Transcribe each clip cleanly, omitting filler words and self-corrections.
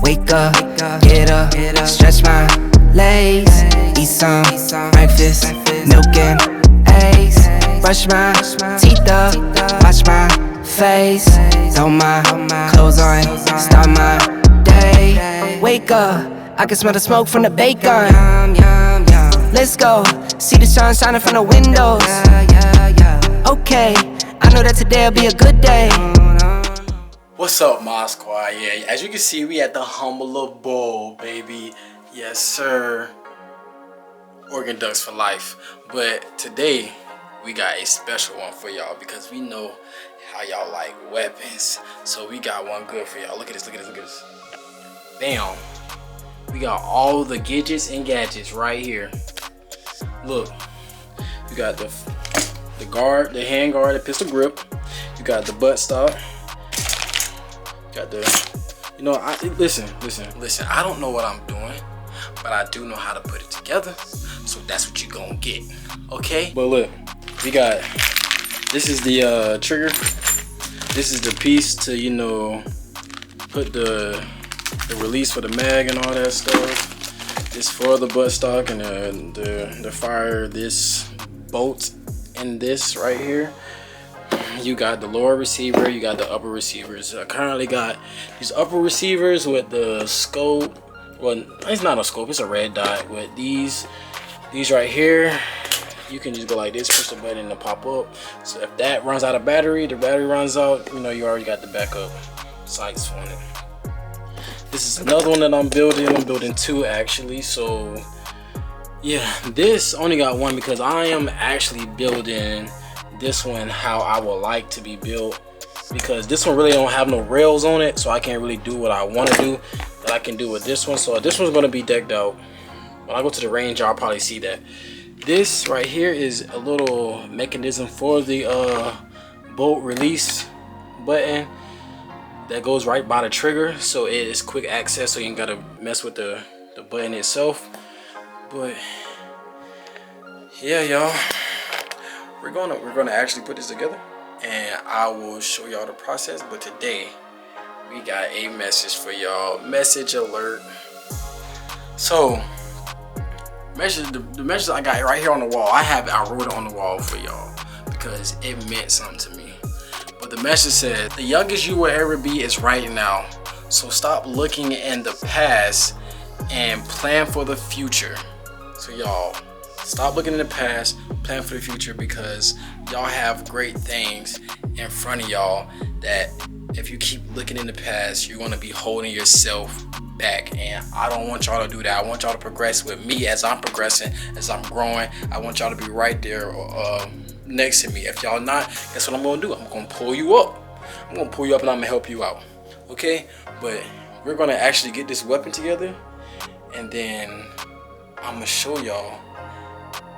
Wake up, get up, stretch my legs, eat some breakfast, milk and eggs, brush my teeth up, wash my face, throw my clothes on, start my day. Wake up, I can smell the smoke from the bacon. Let's go, see the sun shining from the windows. Okay, I know that today'll be a good day. What's up, Mod Squad? Yeah, as you can see, we at the Humble Bowl, baby. Yes, sir. Oregon Ducks for life. But today, we got a special one for y'all because we know how y'all like weapons. So we got one good for y'all. Look at this, look at this, look at this. Bam. We got all the gadgets and gadgets right here. Look, you got the guard, the hand guard, the pistol grip. You got the butt stock. Got the, you know, listen. I don't know what I'm doing, but I do know how to put it together. So that's what you gonna get, okay? But look, we got, this is the trigger. This is the piece to, you know, put the release for the mag and all that stuff. This for the butt stock and the fire. This bolt in this right here. You got the lower receiver, you got the upper receivers. I currently got these upper receivers with the scope. Well, it's not a scope, it's a red dot. With these right here, you can just go like this, push the button to pop up. So if that runs out of battery, the battery runs out, you know, you already got the backup sights on it. This is another one that I'm building two actually. So yeah, this only got one because I am actually building this one how I would like to be built, because this one really don't have no rails on it, so I can't really do what I want to do that I can do with this one. So this one's going to be decked out. When I go to the range, I'll probably see that. This right here is a little mechanism for the bolt release button that goes right by the trigger, so it is quick access, so you ain't gotta mess with the button itself. But yeah, y'all, we're gonna actually put this together and I will show y'all the process. But today we got a message for y'all. Message alert. So the message I got right here on the wall, I wrote it on the wall for y'all because it meant something to me. But the message said, the youngest you will ever be is right now, so stop looking in the past and plan for the future. So y'all, stop looking in the past, plan for the future, because y'all have great things in front of y'all that if you keep looking in the past, you're gonna be holding yourself back. And I don't want y'all to do that. I want y'all to progress with me as I'm progressing, as I'm growing. I want y'all to be right there next to me. If y'all not, guess what I'm gonna do? I'm gonna pull you up. I'm gonna pull you up and I'm gonna help you out. Okay? But we're gonna actually get this weapon together, and then I'm gonna show y'all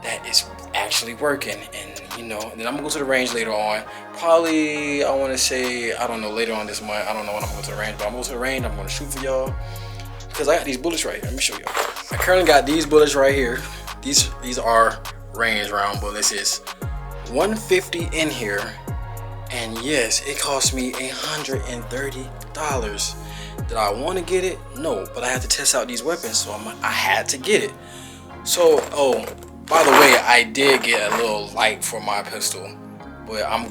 that it's actually working. And you know, and then I'm gonna go to the range later on. Probably, I wanna say, I don't know, later on this month. I don't know when I'm gonna go to the range, but I'm gonna go to the range. I'm gonna shoot for y'all because I got these bullets right here. Let me show y'all. I currently got these bullets right here. These are range round bullets. It's 150 in here, and yes, it cost me $130. Did I want to get it? No, but I had to test out these weapons, so I had to get it. So, oh, by the way, I did get a little light for my pistol, but I'm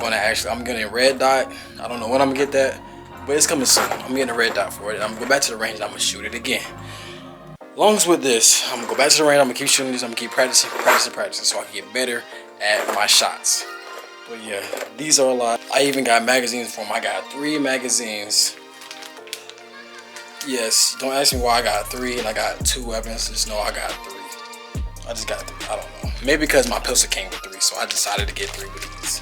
getting a red dot. I don't know when I'm gonna get that, but it's coming soon. I'm getting a red dot for it. I'm gonna go back to the range and I'm gonna shoot it again. Long as with this, I'm gonna go back to the range, I'm gonna keep shooting this, I'm gonna keep practicing so I can get better at my shots. But yeah, these are a lot. I even got magazines for them. I got 3 magazines. Yes, don't ask me why I got 3 and I got 2 weapons. Just know I got 3. I just got 3. I don't know. Maybe because my pistol came with 3, so I decided to get 3 with these.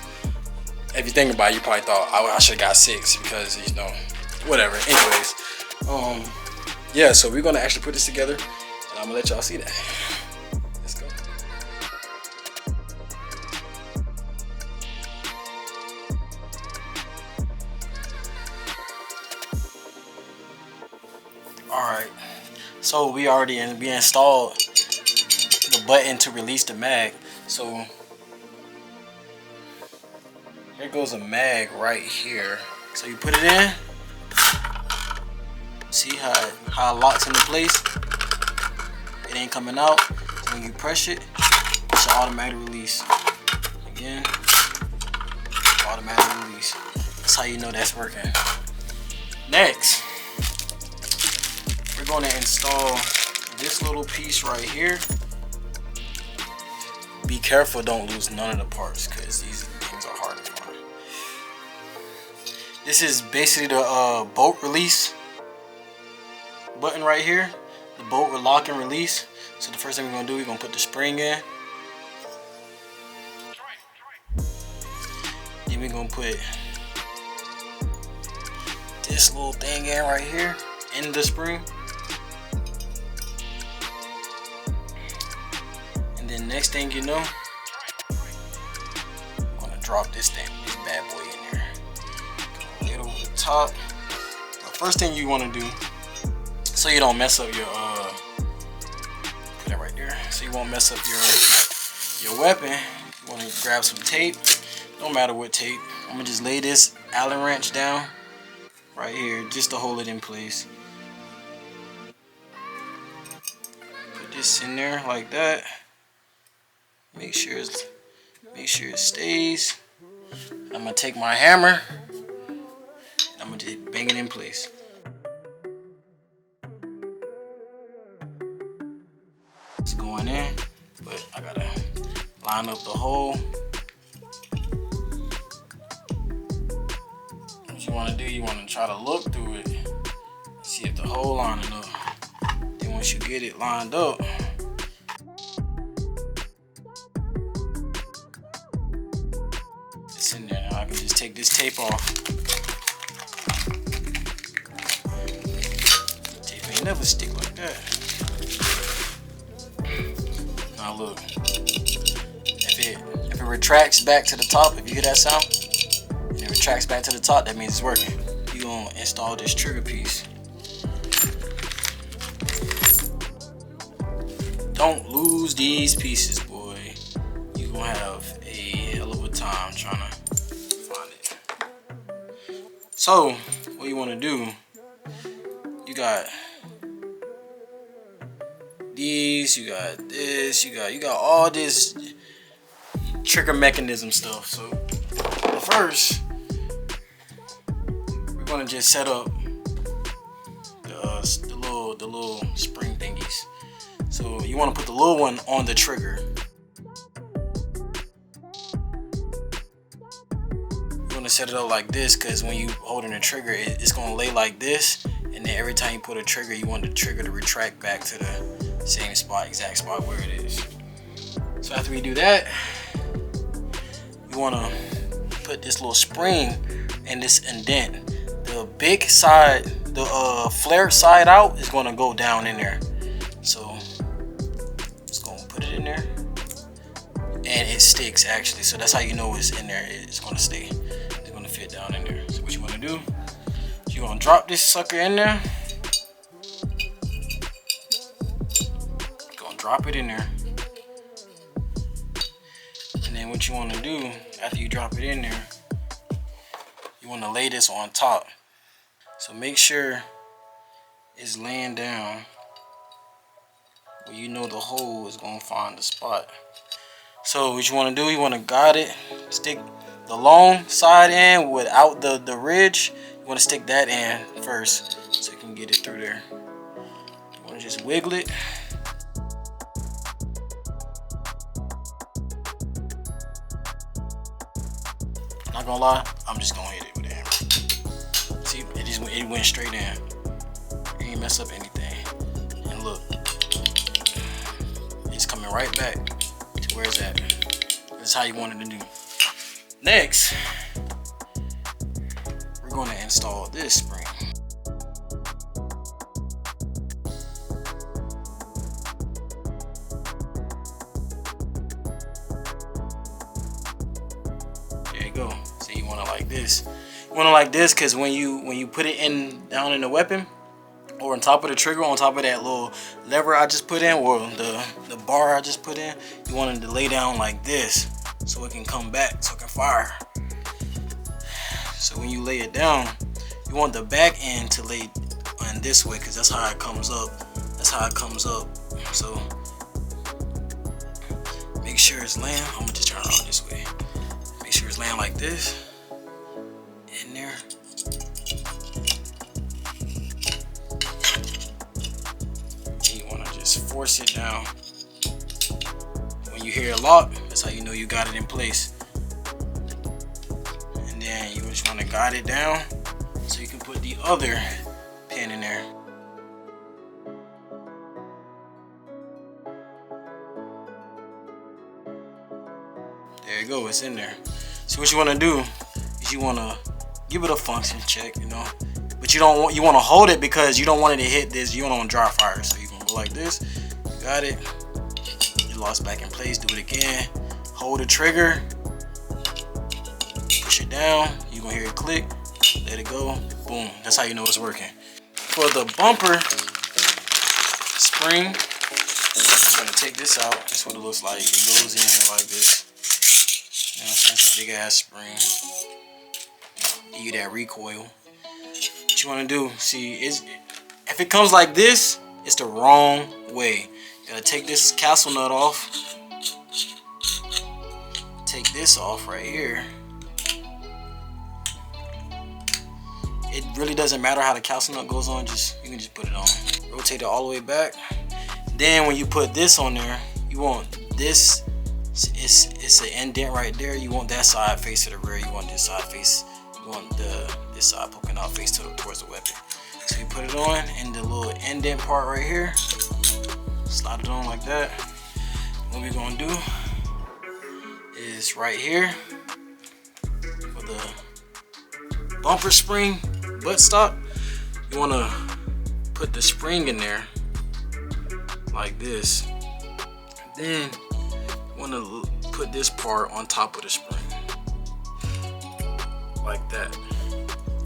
If you think about it, you probably thought I should have got 6 because, you know, whatever. Anyways, yeah, so we're gonna actually put this together and I'm gonna let y'all see that. Let's go. Alright, so we installed the button to release the mag. So here goes a mag right here. So you put it in, See how it locks into place? It ain't coming out. So when you press it, it's an automatic release. Again, automatic release. That's how you know that's working. Next, we're going to install this little piece right here. Be careful, don't lose none of the parts because these things are hard to find. This is basically the bolt release button right here. The bolt will lock and release. So the first thing we're going to do, we're going to put the spring in. Then we're going to put this little thing in right here in the spring. And then next thing you know, I'm gonna drop this bad boy in there. Lay it over the top. The first thing you want to do, so you don't mess up your put it right there. So you won't mess up your weapon. You want to grab some tape. Don't matter what tape. I'm gonna just lay this Allen wrench down right here just to hold it in place. Put this in there like that. Make sure it stays. I'm gonna take my hammer and I'm gonna just bang it in place. It's going in, but I gotta line up the hole. What you wanna do, you wanna try to look through it, see if the hole lining up. Then once you get it lined up, it's in there. Now I can just take this tape off. Tape ain't never stick like that. Now look, if it retracts back to the top, if you hear that sound, and it retracts back to the top, that means it's working. You're gonna install this trigger piece. Don't lose these pieces, boy. You're gonna have a hell of a time trying to find it. So, what you wanna do, you got these, you got this, you got all this trigger mechanism stuff. So first, we're gonna just set up the little spring thingies. So you want to put the little one on the trigger. You want to set it up like this because when you holding the trigger, it's gonna lay like this, and then every time you put a trigger, you want the trigger to retract back to the same spot, exact spot where it is. So after we do that, you want to put this little spring in this indent. The big side, the flared side out, is going to go down in there. So just going to put it in there, and it sticks actually. So that's how you know it's in there. It's going to stay. It's going to fit down in there. So what you want to do, you're going to drop this sucker in there. Drop it in there, and then what you want to do after you drop it in there, you want to lay this on top. So make sure it's laying down where you know the hole is going to find the spot. So what you want to do, you want to guide it, stick the long side in without the ridge. You want to stick that in first so you can get it through there. You want to just wiggle it. Not gonna lie, I'm just gonna hit it with a hammer. See, it went straight in. It ain't mess up anything. And look, it's coming right back to where it's at. That's how you want it to do. Next, we're gonna install this spring. Go. So you want it like this. You want it like this because when you put it down in the weapon or on top of the trigger, on top of that little lever I just put in, or the bar I just put in, you want it to lay down like this so it can come back, so it can fire. So when you lay it down, you want the back end to lay on this way, because that's how it comes up. That's how it comes up. So make sure it's laying. I'm gonna just turn it on this way. Make sure it's laying like this. In there. You wanna just force it down. When you hear it lock, that's how you know you got it in place. And then you just wanna guide it down so you can put the other pin in there. There you go, it's in there. So what you want to do is you want to give it a function check, you know, but you want to hold it because you don't want it to hit this. You don't want dry fire, so you're gonna go like this. You got it. You lost back in place. Do it again. Hold the trigger. Push it down. You're gonna hear it click. Let it go. Boom. That's how you know it's working. For the bumper spring, I'm gonna take this out. That's what it looks like. It goes in here like this. You know, it's a big ass spring. Give you that recoil. What you want to do? See, if it comes like this, it's the wrong way. You gotta take this castle nut off. Take this off right here. It really doesn't matter how the castle nut goes on. You can just put it on. Rotate it all the way back. Then when you put this on there, you want this. It's an indent right there. You want that side face to the rear. You want this side face. You want this side poking out face towards the weapon. So you put it on in the little indent part right here. Slide it on like that. What we're gonna do is right here for the bumper spring buttstock. You wanna put the spring in there like this. Then want to put this part on top of the spring like that.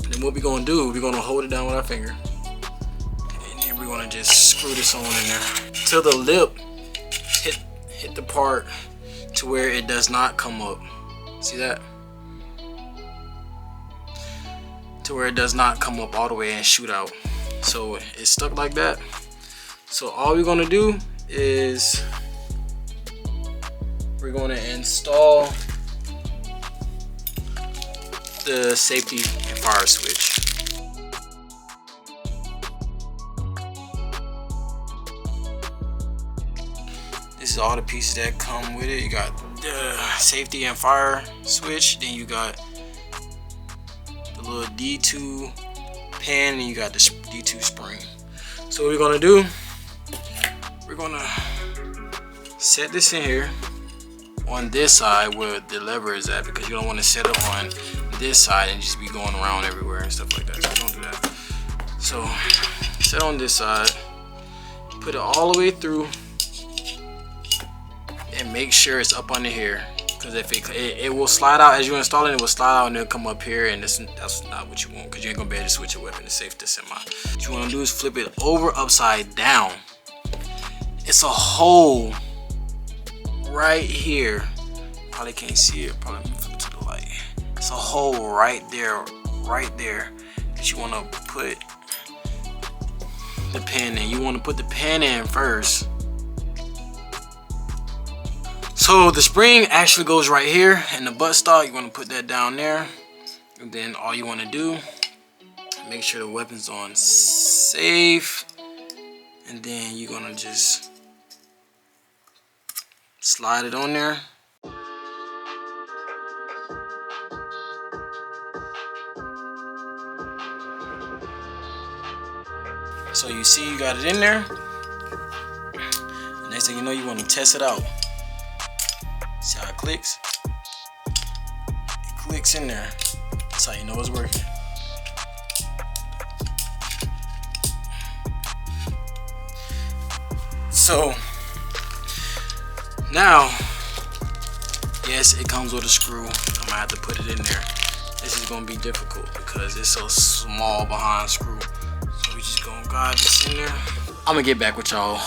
And then what we're going to do, we're going to hold it down with our finger, and then we're going to just screw this on in there till the lip hit the part to where it does not come up. See that? To where it does not come up all the way and shoot out. So it's stuck like that. So all we're going to do is we're going to install the safety and fire switch. This is all the pieces that come with it. You got the safety and fire switch, then you got the little D2 pin, and you got the D2 spring. So what we're going to do, we're going to set this in here on this side where the lever is at, because you don't want to set it on this side and just be going around everywhere and stuff like that. So don't do that. So set on this side, put it all the way through, and make sure it's up under here, because if it will slide out as you install it. It will slide out and it'll come up here, and that's not what you want, because you ain't gonna be able to switch your weapon to safe to semi. What you want to do is flip it over upside down. It's a hole right here. Probably can't see it. Probably flip it to the light. It's a hole right there that you want to put the pin in. You want to put the pin in first. So the spring actually goes right here, and the buttstock, you want to put that down there, and then all you want to do, make sure the weapon's on safe, and then you're gonna just slide it on there. So you see you got it in there. Next thing you know, you want to test it out. See how it clicks? It clicks in there. That's how you know it's working. So now, yes, it comes with a screw. I'm gonna have to put it in there. This is gonna be difficult because it's so small behind screw. So we just gonna guide this in there. I'm gonna get back with y'all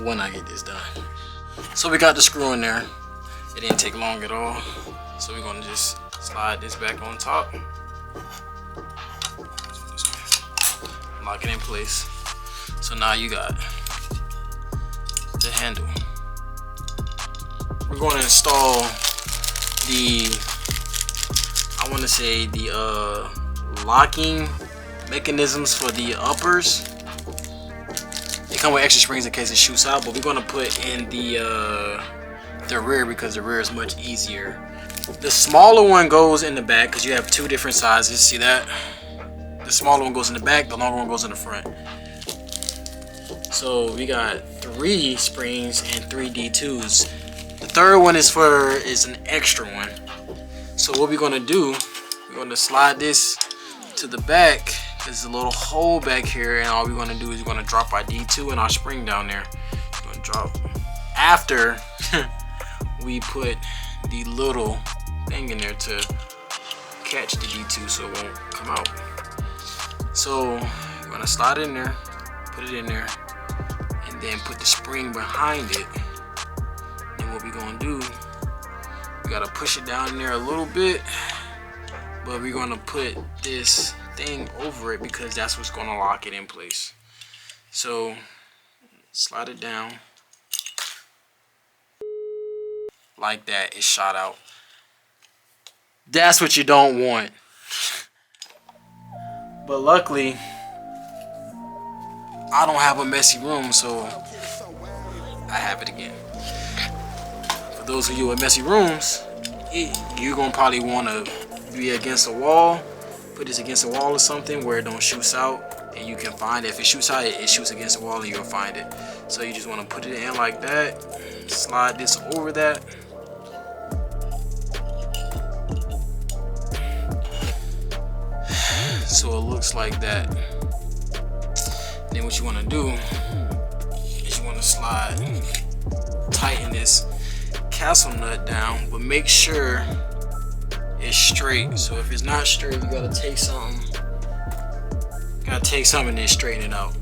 when I get this done. So we got the screw in there. It didn't take long at all. So we're gonna just slide this back on top. lock it in place. So now you got the handle. We're going to install the, I want to say the locking mechanisms for the uppers. They come with extra springs in case it shoots out, but we're going to put in the rear because the rear is much easier. The smaller one goes in the back because you have two different sizes. See that? The smaller one goes in the back, the longer one goes in the front. So we got 3 springs and 3 D2s. The third one is an extra one. So what we're gonna do, we're gonna slide this to the back. There's a little hole back here, and all we're gonna do is we're gonna drop our D2 and our spring down there. We're gonna drop after we put the little thing in there to catch the D2 so it won't come out. So we're gonna slide it in there, put it in there, and then put the spring behind it. And what we're gonna do, we gotta push it down in there a little bit, but we're gonna put this thing over it because that's what's gonna lock it in place. So slide it down like that. It's shot out. That's what you don't want. But luckily I don't have a messy room, so I have it again. For those of you with messy rooms, you're gonna probably want to be against a wall. Put this against a wall or something where it don't shoot out, and you can find it. If it shoots out, it shoots against the wall and you'll find it. So you just want to put it in like that, slide this over that. So it looks like that. Then what you want to do is you want to slide, tighten this castle nut down, but make sure it's straight. So if it's not straight, you gotta take something. And then straighten it out.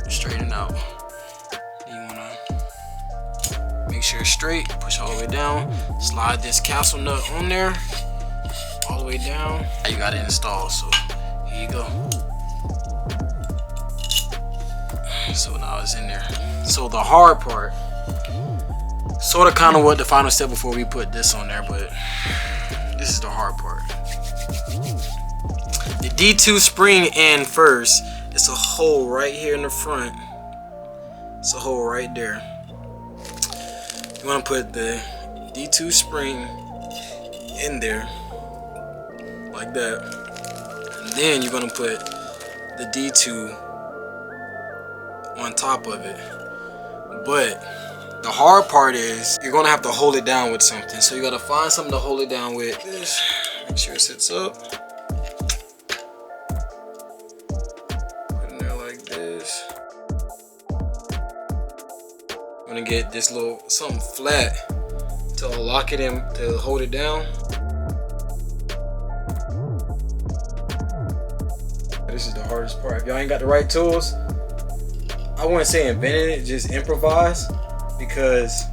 Straighten it out. Then you wanna make sure it's straight. Push all the way down. Slide this castle nut on there, all the way down. Now you got it installed. So here you go. So now it's in there. So the hard part, sort of kind of what the final step before we put this on there, but this is the hard part. The D2 spring in first. It's a hole right here in the front. It's a hole right there. You want to put the D2 spring in there like that, and then you're going to put the D2 on top of it. But the hard part is you're gonna have to hold it down with something. So you gotta find something to hold it down with. This, make sure it sits up. Put it in there like this. I'm gonna get this little something flat to lock it in, to hold it down. This is the hardest part. If y'all ain't got the right tools, I wouldn't say invented it, just improvise, because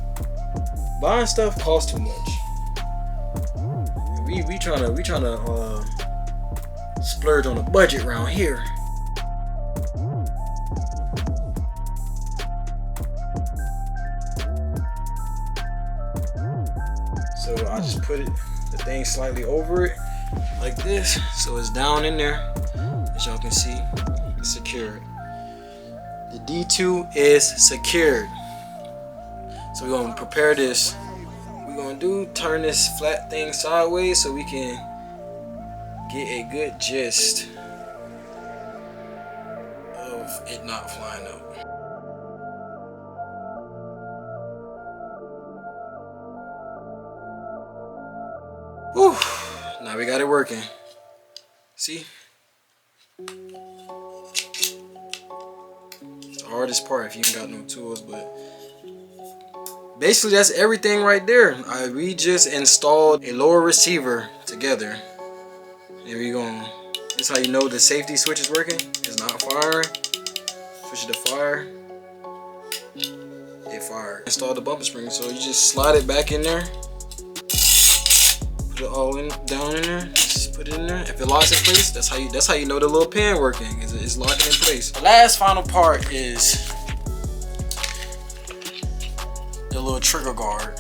buying stuff costs too much. We trying to splurge on a budget around here. So I just put the thing slightly over it like this, so it's down in there. As y'all can see, it's secured. The D2 is secured. So we're gonna prepare this. We're gonna turn this flat thing sideways so we can get a good gist of it not flying up. Whew. Now we got it working. See? Hardest part if you ain't got no tools, but basically that's everything right there. We just installed a lower receiver together. There we go. This is how you know the safety switch is working. It's not firing. Switch it to fire. It fired. Install the bumper spring, so you just slide it back in there. Put it all down in there. Just put it in there. If it locks in place, that's how you know the little pen working. It's locking in place. The last final part is the little trigger guard.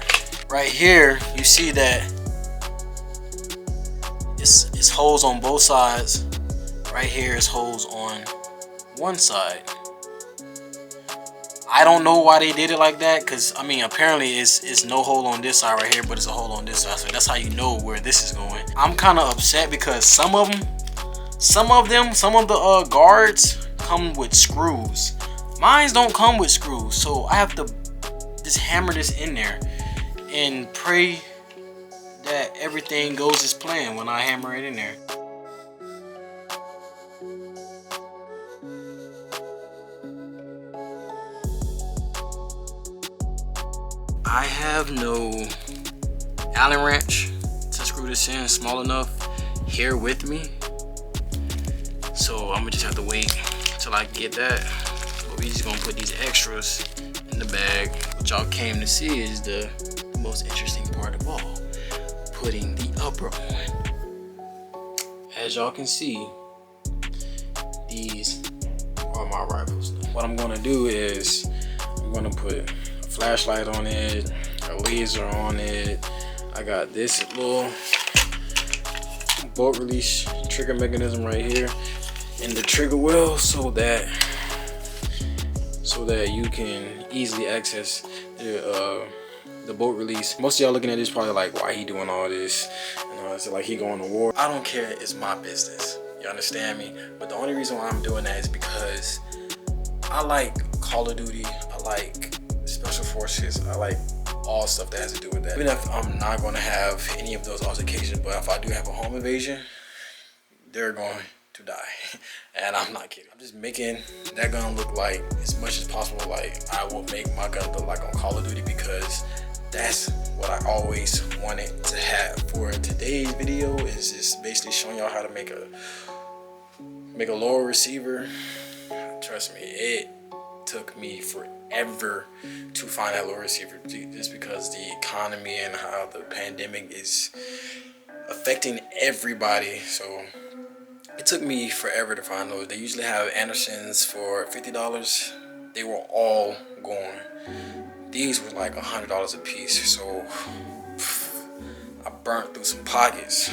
Right here, you see that it's holes on both sides. Right here is holes on one side. I don't know why they did it like that, because I mean apparently it's no hole on this side right here, but it's a hole on this side, so that's how you know where this is going. I'm kind of upset because some of the guards come with screws. Mines don't come with screws, so I have to just hammer this in there and pray that everything goes as planned when I hammer it in there. I have no Allen wrench to screw this in small enough here with me, so I'm gonna just have to wait till I get that. But we just gonna put these extras in the bag. What y'all came to see is the most interesting part of all, putting the upper on. As y'all can see, these are my rifles. What I'm gonna do is I'm gonna put flashlight on it, a laser on it. I got this little bolt release trigger mechanism right here in the trigger wheel, so that you can easily access the bolt release. Most of y'all looking at this probably like, why he doing all this? You know, it's like he going to war. I don't care, it's my business. You understand me? But the only reason why I'm doing that is because I like Call of Duty. I like Special Forces. I like all stuff that has to do with that. Even if I'm not going to have any of those altercations, but if I do have a home invasion, they're going to die. And I'm not kidding. I'm just making that gun look like, as much as possible, like I will make my gun look like on Call of Duty, because that's what I always wanted to have. For today's video is just basically showing y'all how to make a lower receiver. Trust me, it took me forever to find that lower receiver, just because the economy and how the pandemic is affecting everybody. So it took me forever to find those. They usually have Andersons for $50. They were all gone. These were like $100 a piece. So I burnt through some pockets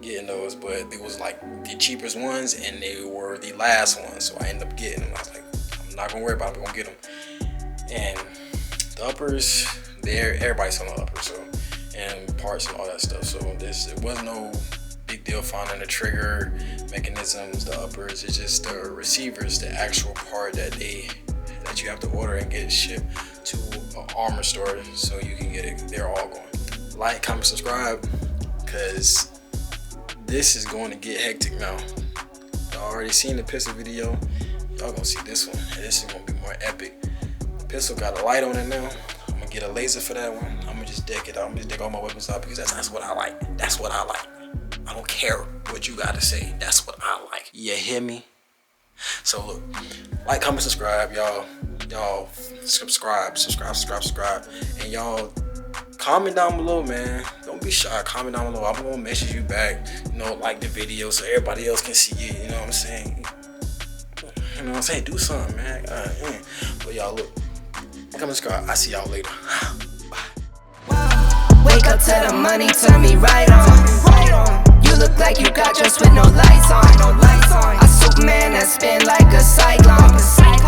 getting those, but it was like the cheapest ones and they were the last ones, so I ended up getting them. I was like, I'm not gonna worry about it, I'm gonna get them. And the uppers, everybody's selling the uppers, so, and parts and all that stuff. So it was no big deal finding the trigger mechanisms, the uppers. It's just the receivers, the actual part that you have to order and get shipped to an armor store so you can get it. They're all going. Like, comment, subscribe, because this is going to get hectic now. Y'all already seen the pistol video. Y'all gonna see this one. And this is gonna be more epic. The pistol got a light on it now. I'm gonna get a laser for that one. I'm gonna just deck it out. I'm gonna just deck all my weapons out, because that's what I like. That's what I like. I don't care what you gotta say. That's what I like. You hear me? So look, like, comment, subscribe, y'all. Y'all subscribe. And y'all comment down below, man. Don't be shy. Comment down below. I'm gonna message you back. You know, like the video so everybody else can see it. You know what I'm saying? You know what I'm saying? Do something, man. But y'all look. Come subscribe. I see y'all later. Bye. Wake up to the money, turn me right on. You look like you got just with no lights on. I Superman that spin like a cyclone.